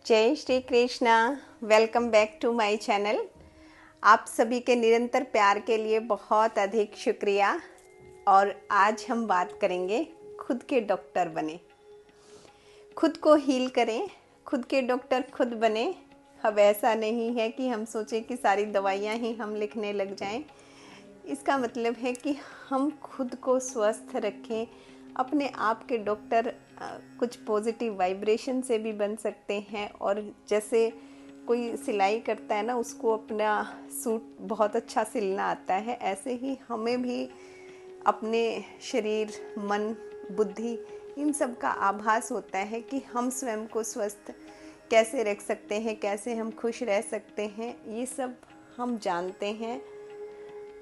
जय Shri Krishna. Welcome back to my channel. आप सभी के निरंतर प्यार के लिए बहुत अधिक शुक्रिया। और आज हम बात करेंगे खुद के डॉक्टर बने, खुद को हील करें, खुद के डॉक्टर खुद बने। अब ऐसा नहीं है कि हम सोचें कि सारी दवाइयाँ ही हम लिखने लग जाएं। इसका मतलब है कि हम खुद को स्वस्थ रखें, अपने आप के डॉक्टर। कुछ पॉजिटिव वाइब्रेशन से भी बन सकते हैं। और जैसे कोई सिलाई करता है ना, उसको अपना सूट बहुत अच्छा सिलना आता है, ऐसे ही हमें भी अपने शरीर, मन, बुद्धि, इन सब का आभास होता है कि हम स्वयं को स्वस्थ कैसे रख सकते हैं, कैसे हम खुश रह सकते हैं। ये सब हम जानते हैं।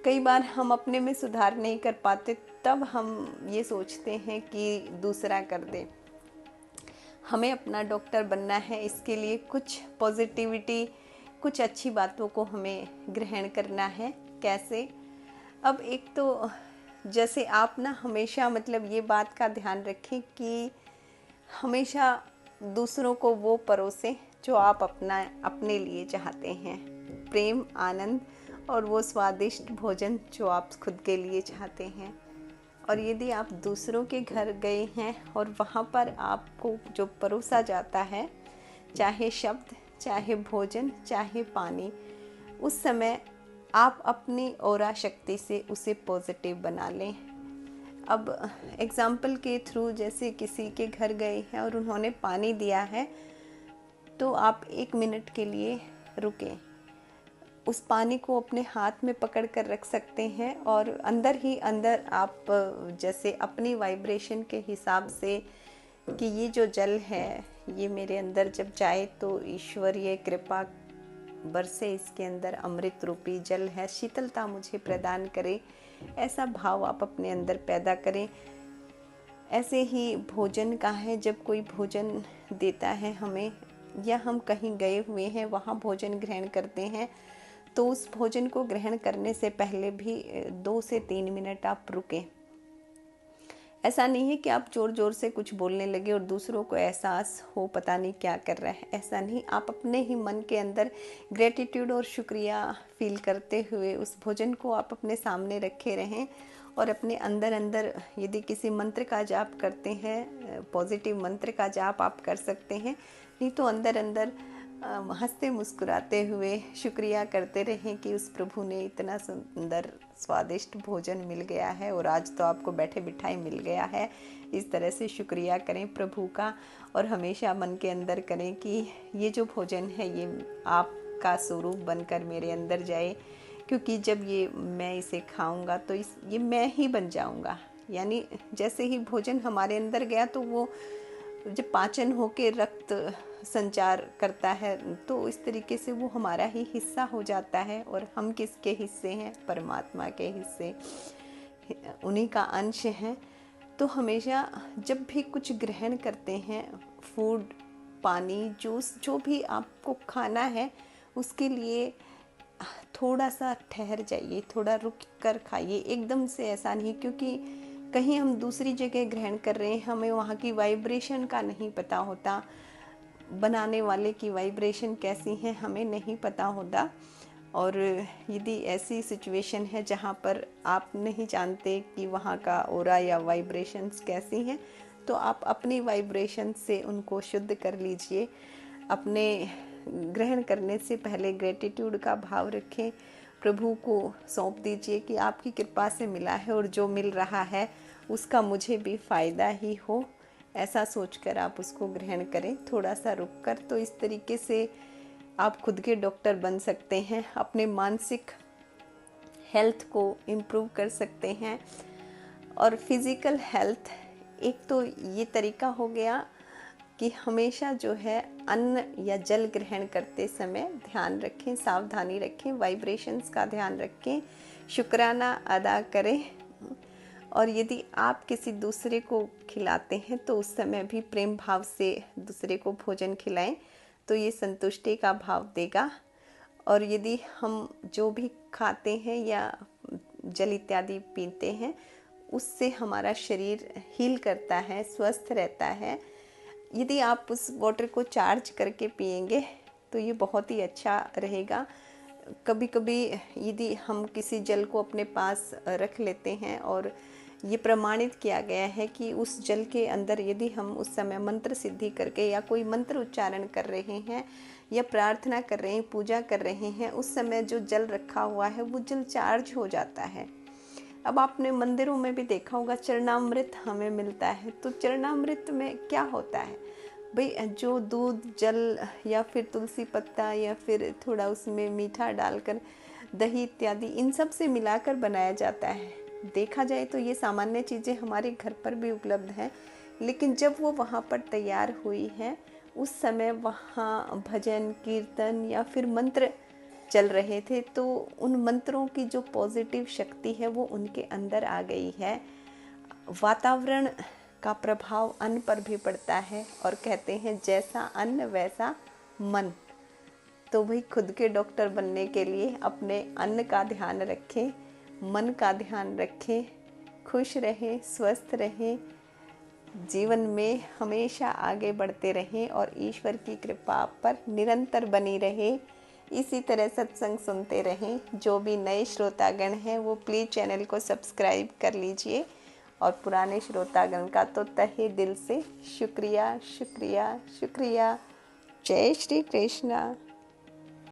कई बार हम अपने में सुधार नहीं कर पाते, तब हम ये सोचते हैं कि दूसरा कर दे। हमें अपना डॉक्टर बनना है, इसके लिए कुछ पॉजिटिविटी, कुछ अच्छी बातों को हमें ग्रहण करना है। कैसे? अब एक तो जैसे आप ना हमेशा ये बात का ध्यान रखें कि हमेशा दूसरों को वो परोसें जो आप अपने लिए चाहते हैं। प्रेम, आनंद और वो स्वादिष्ट भोजन जो आप खुद के लिए चाहते हैं। और यदि आप दूसरों के घर गए हैं और वहाँ पर आपको जो परोसा जाता है, चाहे शब्द, चाहे भोजन, चाहे पानी, उस समय आप अपनी ऑरा शक्ति से उसे पॉजिटिव बना लें। अब एग्जाम्पल के थ्रू, जैसे किसी के घर गए हैं और उन्होंने पानी दिया है, तो आप 1 मिनट के लिए रुकें, उस पानी को अपने हाथ में पकड़ कर रख सकते हैं और अंदर ही अंदर आप जैसे अपनी वाइब्रेशन के हिसाब से कि ये जो जल है, ये मेरे अंदर जब जाए तो ईश्वरीय कृपा बरसे, इसके अंदर अमृत रूपी जल है, शीतलता मुझे प्रदान करे, ऐसा भाव आप अपने अंदर पैदा करें। ऐसे ही भोजन का है, जब कोई भोजन देता है हमें, या हम कहीं गए हुए हैं वहाँ भोजन ग्रहण करते हैं, तो उस भोजन को ग्रहण करने से पहले भी 2 से 3 मिनट आप रुकें। ऐसा नहीं है कि आप जोर जोर से कुछ बोलने लगे और दूसरों को एहसास हो पता नहीं क्या कर रहा है, ऐसा नहीं। आप अपने ही मन के अंदर ग्रेटिट्यूड और शुक्रिया फील करते हुए उस भोजन को आप अपने सामने रखे रहें। और अपने अंदर अंदर यदि किसी मंत्र का जाप करते हैं, पॉजिटिव मंत्र का जाप आप कर सकते हैं, नहीं तो अंदर अंदर हंसते मुस्कुराते हुए शुक्रिया करते रहें कि उस प्रभु ने इतना सुंदर स्वादिष्ट भोजन मिल गया है और आज तो आपको बैठे बिठाए मिल गया है। इस तरह से शुक्रिया करें प्रभु का, और हमेशा मन के अंदर करें कि ये जो भोजन है ये आपका स्वरूप बनकर मेरे अंदर जाए, क्योंकि जब ये मैं इसे खाऊंगा तो ये मैं ही बन जाऊंगा। यानी जैसे ही भोजन हमारे अंदर गया तो वो जब पाचन होके रक्त संचार करता है, तो इस तरीके से वो हमारा ही हिस्सा हो जाता है। और हम किसके हिस्से हैं? परमात्मा के हिस्से, उन्हीं का अंश हैं। तो हमेशा जब भी कुछ ग्रहण करते हैं, फूड, पानी, जूस, जो भी आपको खाना है, उसके लिए थोड़ा सा ठहर जाइए, थोड़ा रुक कर खाइए। एकदम से ऐसा नहीं, क्योंकि कहीं हम दूसरी जगह ग्रहण कर रहे हैं, हमें वहाँ की वाइब्रेशन का नहीं पता होता, बनाने वाले की वाइब्रेशन कैसी है हमें नहीं पता होता। और यदि ऐसी सिचुएशन है जहाँ पर आप नहीं जानते कि वहाँ का ऑरा या वाइब्रेशंस कैसी हैं, तो आप अपनी वाइब्रेशन से उनको शुद्ध कर लीजिए। अपने ग्रहण करने से पहले ग्रेटिट्यूड का भाव रखें, प्रभु को सौंप दीजिए कि आपकी कृपा से मिला है और जो मिल रहा है उसका मुझे भी फ़ायदा ही हो, ऐसा सोचकर आप उसको ग्रहण करें, थोड़ा सा रुक कर। तो इस तरीके से आप खुद के डॉक्टर बन सकते हैं, अपने मानसिक हेल्थ को इम्प्रूव कर सकते हैं। और फिज़िकल हेल्थ, एक तो ये तरीका हो गया कि हमेशा जो है अन्न या जल ग्रहण करते समय ध्यान रखें, सावधानी रखें, वाइब्रेशंस का ध्यान रखें, शुक्राना अदा करें। और यदि आप किसी दूसरे को खिलाते हैं तो उस समय भी प्रेम भाव से दूसरे को भोजन खिलाएं, तो ये संतुष्टि का भाव देगा। और यदि हम जो भी खाते हैं या जल इत्यादि पीते हैं, उससे हमारा शरीर हील करता है, स्वस्थ रहता है। यदि आप उस वाटर को चार्ज करके पिएंगे तो ये बहुत ही अच्छा रहेगा। कभी कभी यदि हम किसी जल को अपने पास रख लेते हैं और ये प्रमाणित किया गया है कि उस जल के अंदर यदि हम उस समय मंत्र सिद्धि करके या कोई मंत्र उच्चारण कर रहे हैं या प्रार्थना कर रहे हैं, पूजा कर रहे हैं, उस समय जो जल रखा हुआ है वो जल चार्ज हो जाता है। अब आपने मंदिरों में भी देखा होगा चरणामृत हमें मिलता है, तो चरणामृत में क्या होता है भाई, जो दूध, जल या फिर तुलसी पत्ता या फिर थोड़ा उसमें मीठा डालकर दही इत्यादि इन सब से मिलाकर बनाया जाता है। देखा जाए तो ये सामान्य चीज़ें हमारे घर पर भी उपलब्ध हैं, लेकिन जब वो वहाँ पर तैयार हुई है उस समय वहाँ भजन कीर्तन या फिर मंत्र चल रहे थे, तो उन मंत्रों की जो पॉजिटिव शक्ति है वो उनके अंदर आ गई है। वातावरण का प्रभाव अन्न पर भी पड़ता है और कहते हैं जैसा अन्न वैसा मन। तो भाई खुद के डॉक्टर बनने के लिए अपने अन्न का ध्यान रखें, मन का ध्यान रखें, खुश रहें, स्वस्थ रहें, जीवन में हमेशा आगे बढ़ते रहें और ईश्वर की कृपा आप पर निरंतर बनी रहे। इसी तरह सत्संग सुनते रहें। जो भी नए श्रोतागण हैं वो प्लीज़ चैनल को सब्सक्राइब कर लीजिए और पुराने श्रोतागण का तो तहे दिल से शुक्रिया शुक्रिया शुक्रिया। जय श्री कृष्णा।